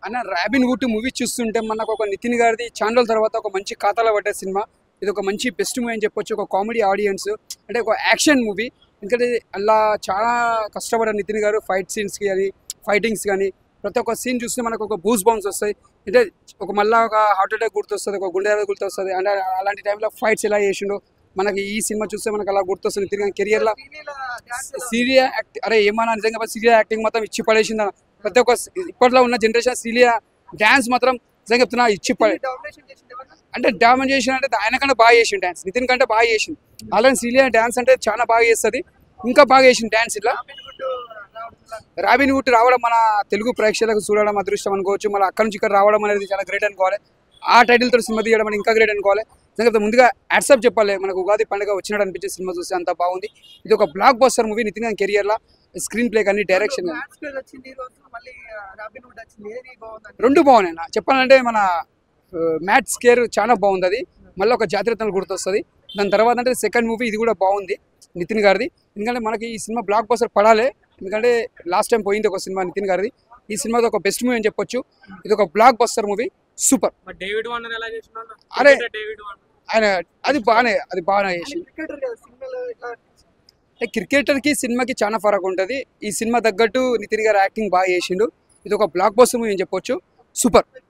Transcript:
అన్న robin hood movie చూస్తుంటే మనకు ఒక నితిన్ గారిది ఛానల్ తర్వాత ఒక మంచి ఖాతాలో పడ్డే సినిమా. ఇది ఒక మంచి బెస్ట్ మూవీ అని చెప్పొచ్చు. ఒక కామెడీ ఆడియన్స్ అంటే ఒక యాక్షన్ మూవీ. ఎందుకంటే అలా చాలా కష్టపడ్డ నితిన్ గారు ఫైట్ సీన్స్ కానీ ఫైటింగ్స్ కానీ ప్రతి ఒక్క సీన్ చూస్తే మనకు ఒక బూస్ బౌన్స్ వస్తాయి. అంటే ఒక మళ్ళీ ఒక హార్ట్ అటాక్ గుర్తొస్తుంది, ఒక గుండె గుర్తొస్తుంది. అంటే అలాంటి టైంలో ఫైట్స్ ఎలా చేసిండో మనకి ఈ సినిమా చూస్తే మనకు అలా గుర్తొస్తుంది. నితిన్ గారి కెరియర్లో సీరియా యాక్ట్ అరే ఏమన్నా నిజంగా సీరియా యాక్టింగ్ మొత్తం ఇచ్చి పడేసింది. ప్రతి ఒక్క ఇప్పట్లో ఉన్న జనరేషన్ సీరియా డ్యాన్స్ మాత్రం నిజంగా చెప్తున్నా ఇచ్చి పడే అంటే డామినేషన్ అంటే ఆయన కంటే బాగా చేసిండు డ్యాన్స్. నితిన్ కంటే బాగా చేసిండు. అలానే సీరియా డ్యాన్స్ అంటే చాలా బాగా చేస్తుంది. ఇంకా బాగా చేసిండు డ్యాన్స్. ఇట్లా రాబిన్ హుడ్ రావడం మన తెలుగు ప్రేక్షకులకు చూడడం అదృష్టం అనుకోవచ్చు. మళ్ళీ అక్కడ నుంచి ఇక్కడ రావడం అనేది చాలా గ్రేట్ అనుకోవాలి. ఆ టైటిల్తో సినిమా తీయడం అని ఇంకా గ్రేట్ అనుకోవాలి. నిజంగా ముందుగా యాడ్సప్ చెప్పాలి. మనకు ఉగాది పండుగ వచ్చినట్టు అనిపించే సినిమా చూస్తే అంత బాగుంది. ఇది ఒక బ్లాక్ బస్టర్ మూవీ. నితిన్ గారి కెరియర్లో స్క్రీన్ ప్లే కానీ డైరెక్షన్ రెండు బాగున్నాయి. చెప్పాలంటే మన మ్యాట్ స్కేర్ చాలా బాగుంది. అది మళ్ళీ ఒక జాతీయతను గుర్తొస్తుంది. దాని తర్వాత అంటే సెకండ్ మూవీ ఇది కూడా బాగుంది నితిన్ గారిది. ఎందుకంటే మనకి ఈ సినిమా బ్లాక్ బస్టర్ పడాలి. ఎందుకంటే లాస్ట్ టైం పోయింది ఒక సినిమా నితిన్ గారిది. ఈ సినిమాది ఒక బెస్ట్ మూవీ అని చెప్పొచ్చు. ఇది ఒక బ్లాక్ బస్టర్ మూవీ. సూపర్. అరే ఆయన అది బాగానే చేసింది. క్రికెటర్కి సినిమాకి చాలా ఫరక్ ఉంటుంది. ఈ సినిమా తగ్గట్టు నితిన్ గారు యాక్టింగ్ బాగా చేసిండు. ఇది ఒక బ్లాక్ బస్టర్ మూవీ అని చెప్పొచ్చు. సూపర్.